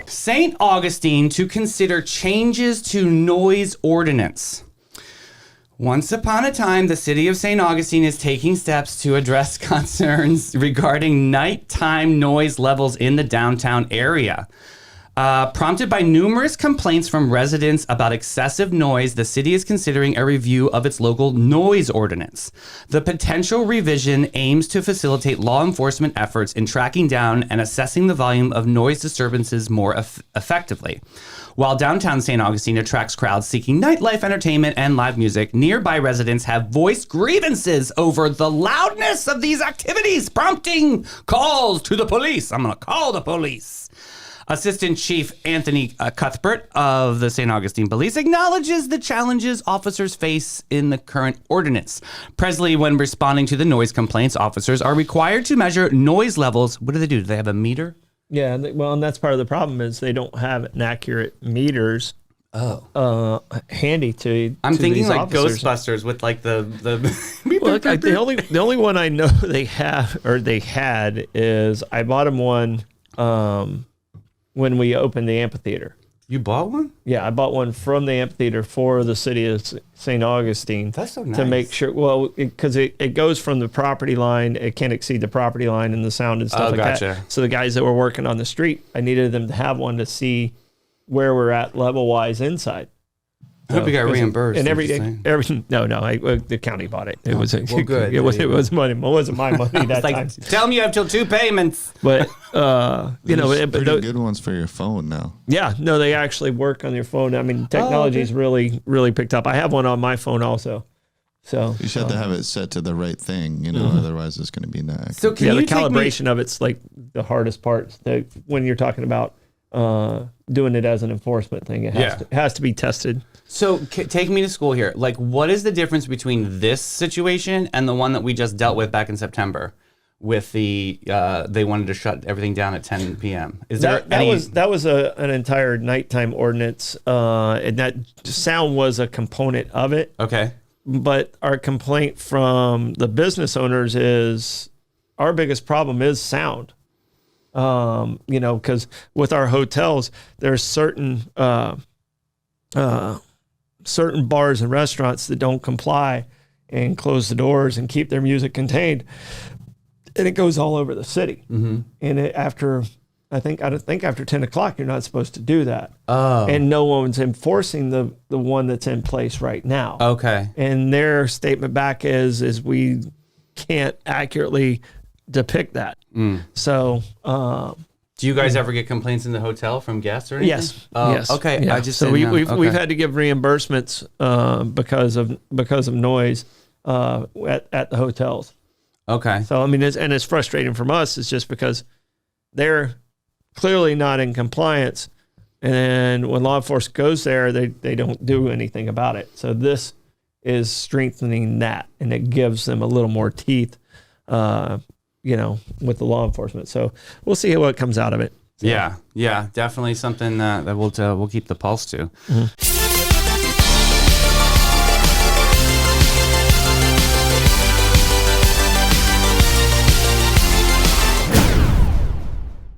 St. Augustine to consider changes to Noise Ordinance. Once upon a time, the city of St. Augustine is taking steps to address concerns regarding nighttime noise levels in the downtown area. Prompted by numerous complaints from residents about excessive noise, the city is considering a review of its local noise ordinance. The potential revision aims to facilitate law enforcement efforts in tracking down and assessing the volume of noise disturbances more effectively. While downtown St. Augustine attracts crowds seeking nightlife, entertainment, and live music, nearby residents have voiced grievances over the loudness of these activities, prompting calls to the police. I'm going to call the police. Assistant Chief Anthony Cuthbert of the St. Augustine Police acknowledges the challenges officers face in the current ordinance. Presley, when responding to the noise complaints, officers are required to measure noise levels. What do? Do they have a meter? Yeah, well, and that's part of the problem is they don't have an accurate meters handy to I'm thinking these like officers. Ghostbusters with like the Well, the only one I know they had is I bought them one when we opened the amphitheater. You bought one? Yeah, I bought one from the amphitheater for the city of St. Augustine. That's so nice. To make sure, well, because it goes from the property line, it can't exceed the property line and the sound and stuff that. So the guys that were working on the street, I needed them to have one to see where we're at level-wise inside. I hope you got reimbursed. And the county bought it. It was good. It was money. It wasn't my money that time. Tell them you have till 2 payments. But pretty good ones for your phone now. Yeah, no, they actually work on your phone. I mean, technology's really, really picked up. I have one on my phone also. So you should have to have it set to the right thing, otherwise it's going to be not. So the calibration of it's like the hardest part. When you're talking about doing it as an enforcement thing, it has to be tested. So take me to school here. Like, what is the difference between this situation and the one that we just dealt with back in September with the they wanted to shut everything down at 10 p.m.? Is there that was an entire nighttime ordinance, and that sound was a component of it. Okay. But our complaint from the business owners is our biggest problem is sound. Because with our hotels, there's certain bars and restaurants that don't comply and close the doors and keep their music contained, and it goes all over the city. Mm-hmm. And after 10 o'clock, you're not supposed to do that. Oh. And no one's enforcing the one that's in place right now. Okay. And their statement back is we can't accurately depict that. Mm. So, do you guys ever get complaints in the hotel from guests or anything? Yes. Yes. Okay. Yeah. I just we've had to give reimbursements because of noise at the hotels. Okay. So I mean, it's frustrating from us. It's just because they're clearly not in compliance, and when law enforcement goes there, they don't do anything about it. So this is strengthening that, and it gives them a little more teeth. With the law enforcement. So we'll see what comes out of it. So. Yeah, definitely something that we'll keep the pulse to. Mm-hmm.